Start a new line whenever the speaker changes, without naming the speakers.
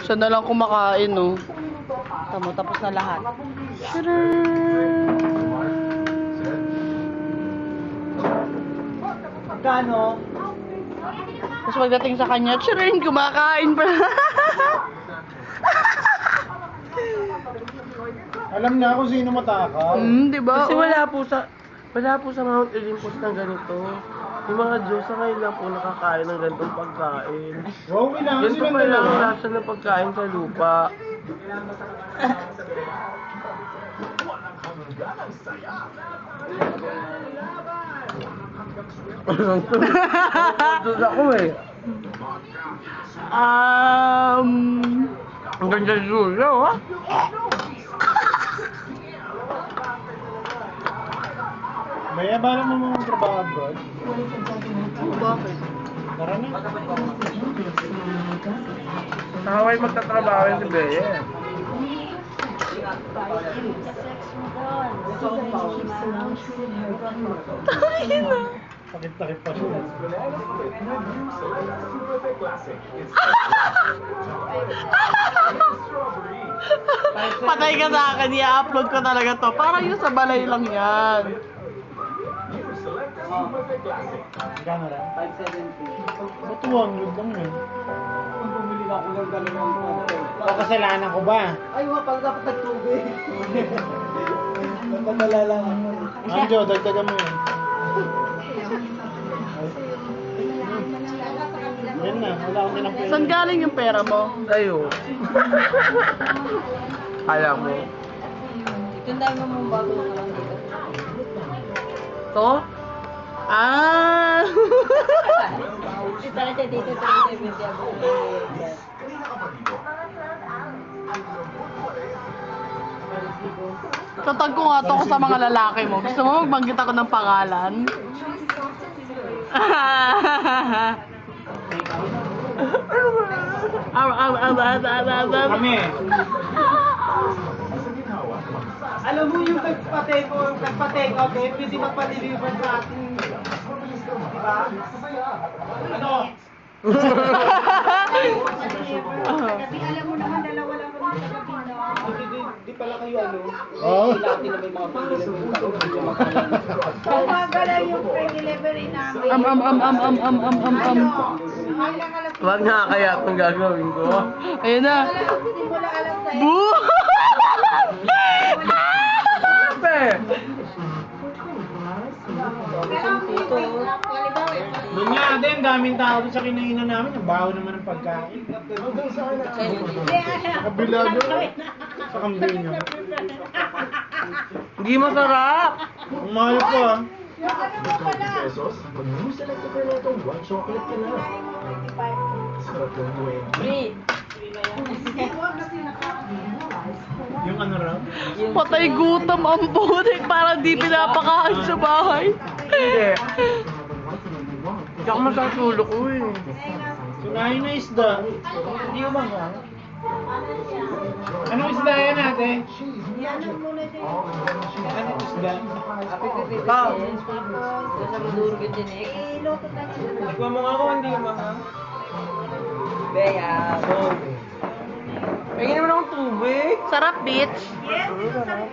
Siya na lang kumakain, no? Tamo, tapos na lahat.
Magkano?
Tapos pagdating sa kanya, chirin, kumakain pa.
Alam na kung sino matakaw.
Diba?
Kasi wala po sa Mount Olympus ng ganito. Yung mga Diyos sa ngayon lang po nakakain ng ganitong pagkain.
Wow, lang
Ganito
silang
pa lang
dalawa.
lasa ng pagkain sa lupa. Doon ako eh. Ang ganda sulo, ha?
Baya, balang mo mga trabaho abroad?
Bakit?
Tara na.
Sa Hawaii magtatrabaho yun si Bea.
Takip-takip pa siya.
Patay ka sa akin, i-upload ko talaga to. Parang yung sa balay lang yan.
Camera? 570. Ba't 200 lang yun? Kung bumili ako ng dalawang photo. O kasalanan ko ba?
Ay, pag dapat nagtubig.
Nagpapala lang. Anjo, dagdagan mo yun. Yan na, wala akong nilang pera.
Saan galing yung pera mo?
Ayo. Kala mo.
Tindahan mo mong bago na lang dito.
To? Ah!
Ito na siya dito, 370 ako.
Tatag ko nga to ko sa mga lalaki mo. Gusto mo magbanggit ako ng pangalan?
Kami.
Alam mo yung nagpa-take out eh, pwede magpa-deliver sa atin. Diba?
Ano?
Kasi alam mo naman, dalawa lang kami sa gabi na.
Di pala kayo ano? Oo.
Dati na may mga pang-delivery sa Kumagala yung pre-delivery namin.
Wag nga kaya itong gagawin ko.
Ayun na.
Hindi mo na alam sa'yo.
Boo!
Doon nga din, daming tao doon sa kinainan namin. Ang baho naman ng pagkain. Kabila doon. Sa kambing nyo.
Hindi masarap.
Ang mahal po ah.
pesos, mag-new select ka na itong white chocolate ka na. Sarap ng buhay.
Free.
Yung ano raw?
Patay gutom ang budik para di pinapakain sa bahay.
Hindi. Hindi ako masasulo ko eh.
Sunahin na isda.
Hindi ko ba?
Anong isda yan ate?
Ano muna din.
Anong isda?
Pao.
Sa madurog yung dinig. Iloto na siya.
Ikaw mo nga ako, hindi mo ha.
Beya.
Pagin naman akong tubig.
Sarap, bitch.
Yes, sarap.